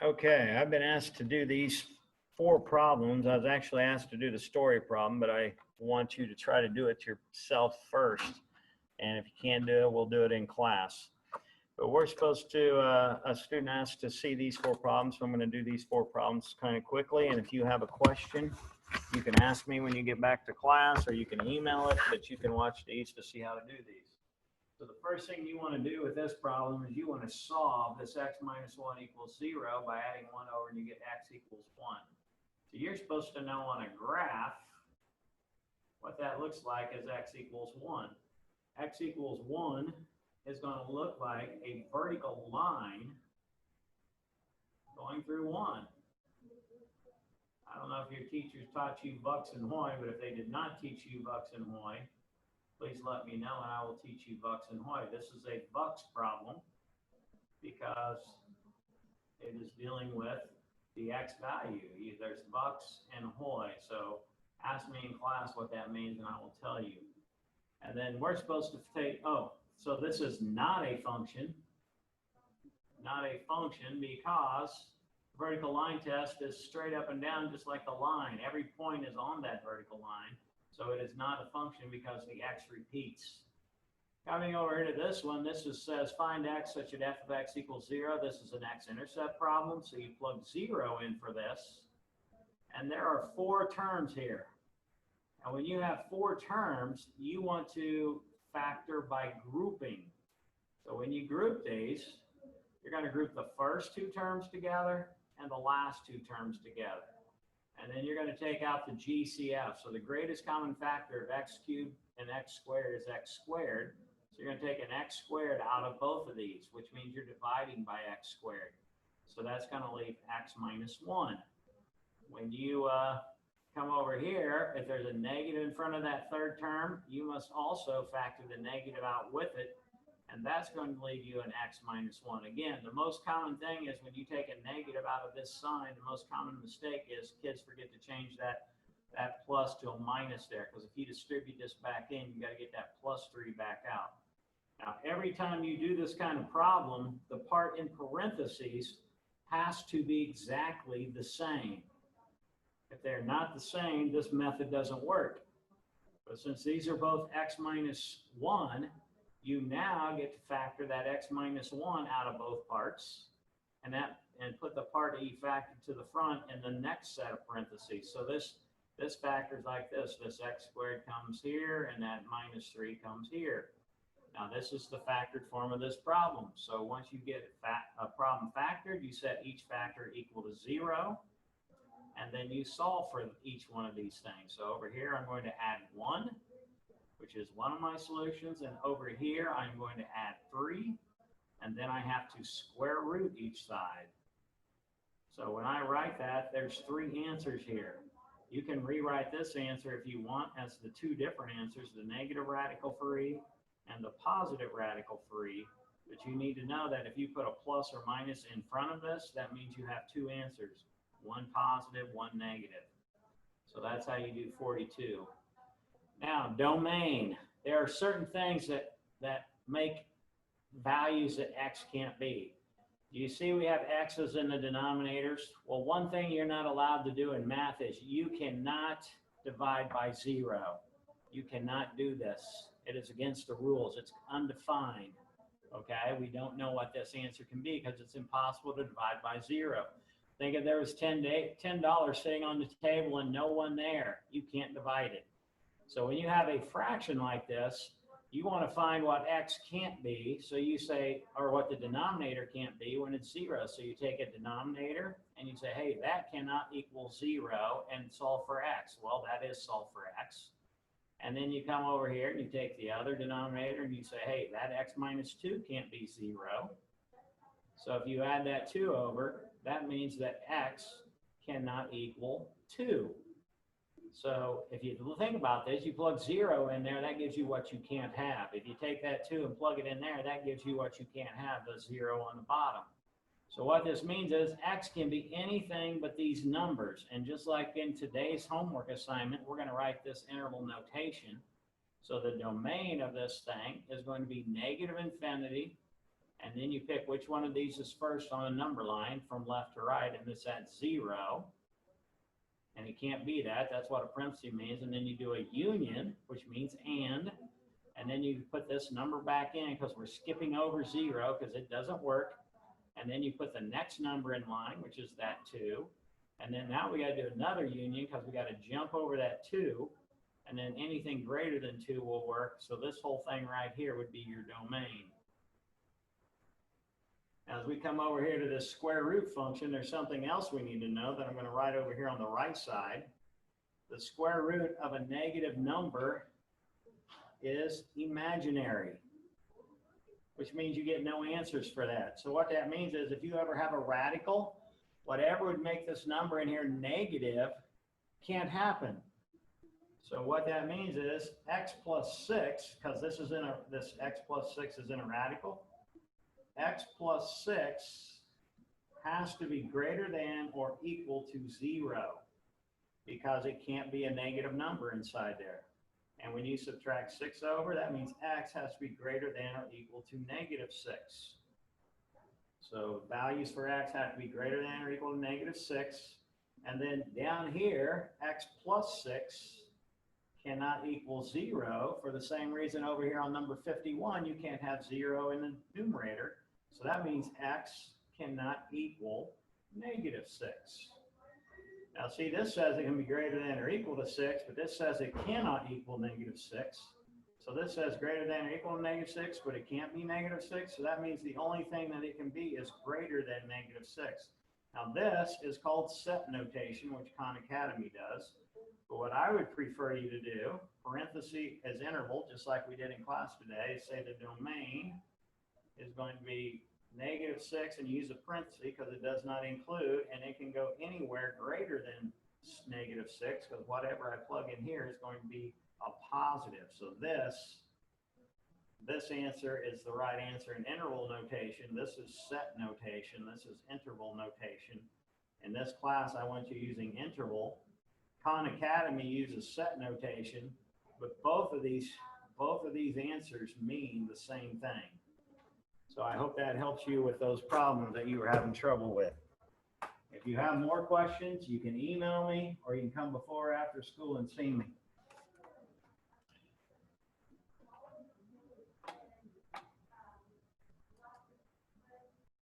Okay, I've been asked to do these four problems. I was actually asked to do the story problem, but I want you to try to do it yourself first. And if you can't do it, we'll do it in class. But we're supposed to, a student asked to see these four problems, so I'm going to do these four problems kind of quickly. And if you have a question, you can ask me when you get back to class, or you can email it, but you can watch these to see how to do these. So the first thing you want to do with this problem is you want to solve this x minus 1 equals 0 by adding 1 over, and you get x equals 1. So you're supposed to know on a graph what that looks like as x equals 1. X equals 1 is going to look like a vertical line going through 1. I don't know if your teachers taught you Bucks and Hoy, but if they did not teach you Bucks and Hoy, please let me know and I will teach you Bucks and Hoy. This is a Bucks problem because it is dealing with the x value. There's Bucks and Hoy. So ask me in class what that means and I will tell you. And then we're supposed to take, so this is not a function. Not a function because vertical line test is straight up and down just like the line. Every point is on that vertical line. So it is not a function because the x repeats. Coming over here to this one, this says find x such that f of x equals 0. This is an x-intercept problem, so you plug 0 in for this. And there are 4 terms here. And when you have 4 terms, you want to factor by grouping. So when you group these, you're going to group the first 2 terms together and the last 2 terms together. And then you're going to take out the GCF. So the greatest common factor of x cubed and x squared is x squared. So you're going to take an x squared out of both of these, which means you're dividing by x squared. So that's going to leave x minus 1. When you come over here, if there's a negative in front of that third term, you must also factor the negative out with it. And that's going to leave you an x minus 1. Again, the most common thing is when you take a negative out of this sign, the most common mistake is kids forget to change that plus to a minus there. Because if you distribute this back in, you got to get that plus 3 back out. Now, every time you do this kind of problem, the part in parentheses has to be exactly the same. If they're not the same, this method doesn't work. But since these are both x minus 1, you now get to factor that x minus 1 out of both parts and put the part that you factored to the front in the next set of parentheses. So this factors like this. This x squared comes here and that minus 3 comes here. Now this is the factored form of this problem. So once you get a problem factored, you set each factor equal to 0 and then you solve for each one of these things. So over here I'm going to add 1, which is one of my solutions. And over here, I'm going to add 3. And then I have to square root each side. So when I write that, there's 3 answers here. You can rewrite this answer if you want as the 2 different answers, the negative radical for e and the positive radical for e. But you need to know that if you put a plus or minus in front of this, that means you have 2 answers, one positive, one negative. So that's how you do 42. Now, domain. There are certain things that make values that x can't be. Do you see we have x's in the denominators? Well, one thing you're not allowed to do in math is you cannot divide by 0. You cannot do this. It is against the rules. It's undefined. Okay, we don't know what this answer can be because it's impossible to divide by 0. Think if there was $10 sitting on the table and no one there, you can't divide it. So when you have a fraction like this, you want to find what x can't be. So you say, or what the denominator can't be when it's 0. So you take a denominator and you say, hey, that cannot equal 0 and solve for x. Well, that is solve for x. And then you come over here and you take the other denominator and you say, hey, that x minus 2 can't be 0. So if you add that 2 over, that means that x cannot equal 2. So if you think about this, you plug 0 in there, that gives you what you can't have. If you take that 2 and plug it in there, that gives you what you can't have, the 0 on the bottom. So what this means is x can be anything but these numbers. And just like in today's homework assignment, we're going to write this interval notation. So the domain of this thing is going to be negative infinity And then you pick which one of these is first on a number line from left to right, and it's at 0. And it can't be that. That's what a parenthesis means. And then you do a union, which means and then you put this number back in because we're skipping over 0 because it doesn't work. And then you put the next number in line, which is that 2. And then now we got to do another union because we got to jump over that 2. And then anything greater than 2 will work. So this whole thing right here would be your domain. Now, as we come over here to this square root function, there's something else we need to know that I'm going to write over here on the right side. The square root of a negative number is imaginary, which means you get no answers for that. So what that means is if you ever have a radical, whatever would make this number in here negative can't happen. So what that means is x plus 6, because this x plus 6 is in a radical, x plus 6 has to be greater than or equal to 0 because it can't be a negative number inside there. And when you subtract 6 over, that means x has to be greater than or equal to negative 6. So values for x have to be greater than or equal to negative 6. And then down here, x plus 6 cannot equal 0 for the same reason over here on number 51, you can't have 0 in the numerator. So that means x cannot equal negative 6. Now see, this says it can be greater than or equal to 6, but this says it cannot equal negative 6. So this says greater than or equal to negative 6, but it can't be negative 6. So that means the only thing that it can be is greater than negative 6. Now this is called set notation, which Khan Academy does. But what I would prefer you to do, parenthesis as interval, just like we did in class today, say the domain is going to be negative 6 and use a parenthesis because it does not include, and it can go anywhere greater than negative 6 because whatever I plug in here is going to be a positive. So this answer is the right answer in interval notation. This is set notation. This is interval notation. In this class, I want you using interval. Khan Academy uses set notation, but both of these answers mean the same thing. So I hope that helps you with those problems that you were having trouble with. If you have more questions, you can email me or you can come before or after school and see me.